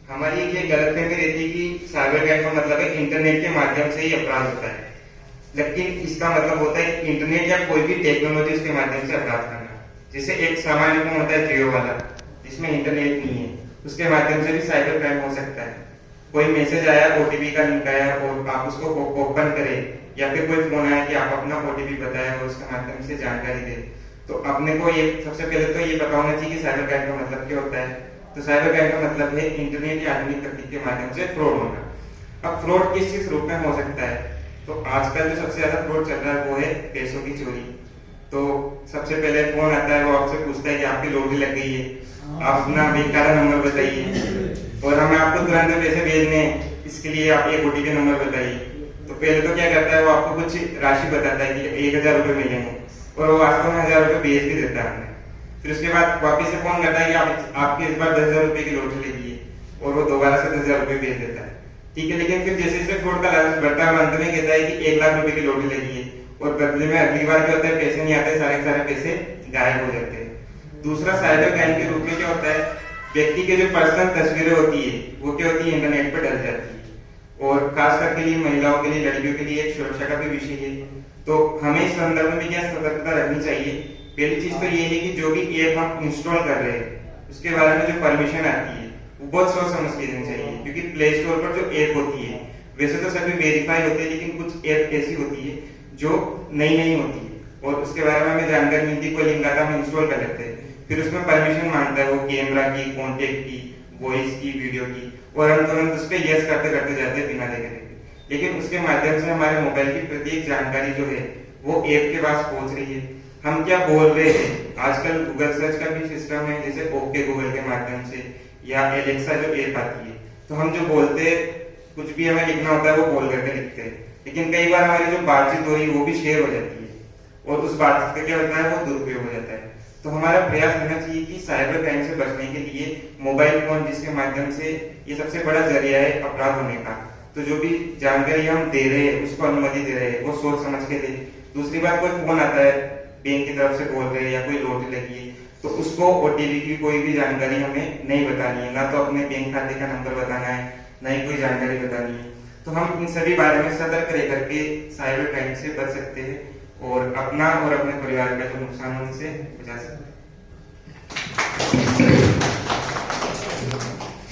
हमारी ये गलतफहमी रहती है कि साइबर क्राइम का मतलब है इंटरनेट के माध्यम से ही अपराध होता है, लेकिन इसका मतलब होता है कि इंटरनेट या कोई भी टेक्नोलॉजी के माध्यम से अपराध करना। जैसे एक सामान्य फोन होता है जियो वाला, जिसमें इंटरनेट नहीं है, उसके माध्यम से भी साइबर क्राइम हो सकता है। कोई मैसेज आया, ओटीपी का लिंक आया और आप उसको ओपन करें, या फिर कोई फोन आया कि आप अपना ओटीपी बताएं और उसके माध्यम से जानकारी दें, तो अपने को ये सबसे पहले तो ये पता होना चाहिए कि साइबर क्राइम का मतलब क्या होता है। तो साइबर क्राइम का मतलब है इंटरनेट या आधुनिक तकनीक के माध्यम से फ्रॉड होना। अब फ्रॉड किस रूप में हो सकता है, तो आजकल जो सबसे ज्यादा फ्रॉड चल रहा है वो है पैसों की चोरी। तो सबसे पहले फोन आता है, वो आपसे पूछता है कि आपकी लॉटरी लग गई है, आप अपना बैंक खाता नंबर बताइए और हमें आपको तुरंत पैसे भेजने हैं, इसके लिए आप एक ओटीपी नंबर बताइए। तो पहले तो क्या करता है, वो आपको कुछ राशि बताता है कि 1000 रुपये मिलेंगे और वो वास्तव में 1000 रुपये भेज भी देता है हमें। फिर उसके बाद वापिस से फोन करता है कि आपकी इस बार 10,000 रुपये की लॉटरी लगी है और वो दोबारा से 10,000 रुपये भेज देता है। ठीक है, लेकिन फिर जैसे जैसे फ्रॉड का लालच बढ़ता है, अंत में कहता है कि 1,00,000 रुपए की लॉटरी लगी है और बदले में अगली बार क्या होता है, पैसे नहीं आते, सारे सारे पैसे गायब हो जाते हैं। दूसरा साइबर क्राइम के रूप में क्या होता है, व्यक्ति के जो पर्सनल तस्वीरें होती है वो क्या होती है, इंटरनेट पर डल जाती है और खासकर के लिए महिलाओं के लिए, लड़कियों के लिए एक सुरक्षा का भी विषय है। तो हमें इस संदर्भ में क्या सतर्कता रखनी चाहिए। पहली चीज तो ये है कि जो भी ऐप हम इंस्टॉल कर रहे हैं उसके बारे में जो परमिशन आती है वो बहुत सोच समझ के देनी चाहिए, क्योंकि प्ले स्टोर पर जो ऐप होती है वैसे तो सभी वेरीफाई होते हैं, लेकिन कुछ ऐप ऐसी होती है जो नई नई होती है और उसके बारे में हमें जानकारी मिलती है। कोई लिंक आता है, हम इंस्टॉल कर लेते हैं, फिर उसमें परमिशन मांगता है वो कैमरा की, कॉन्टेक्ट की, वॉइस की, वीडियो की, और हम तुरंत उस पर यस करते करते जाते हैं बिना देखे देखे। लेकिन उसके माध्यम से हमारे मोबाइल की प्रत्येक जानकारी जो है वो ऐप के पास पहुंच रही है। हम क्या बोल रहे हैं, आजकल गूगल सर्च का भी सिस्टम है, जैसे ओके गूगल के माध्यम से या एलेक्सा जो ऐप आती है, तो हम जो बोलते कुछ भी हमें लिखना होता है वो बोल करके लिखते हैं, लेकिन कई बार हमारी जो बातचीत हो रही है वो भी शेयर हो जाती है और उस बातचीत का क्या होता है, वो दुरुपयोग हो जाता है। तो हमारा प्रयास रहना चाहिए कि साइबर क्राइम से बचने के लिए मोबाइल फोन, जिसके माध्यम से ये सबसे बड़ा जरिया है अपराध होने का, तो जो भी जानकारी हम दे रहे हैं, उसको अनुमति दे रहे हैं, वो सोच समझ के दे। दूसरी बात, कोई फोन आता है बैंक की तरफ से बोल रहे हैं या कोई लॉटरी लगी है, तो उसको ओटीपी की कोई भी जानकारी हमें नहीं बतानी है, ना तो अपने बैंक खाते का नंबर बताना है, ना ही कोई जानकारी बतानी है। तो हम इन सभी बारे में सतर्क रह करके साइबर क्राइम से बच सकते हैं और अपना और अपने परिवार का जो नुकसान है उनसे बचा सकते हैं।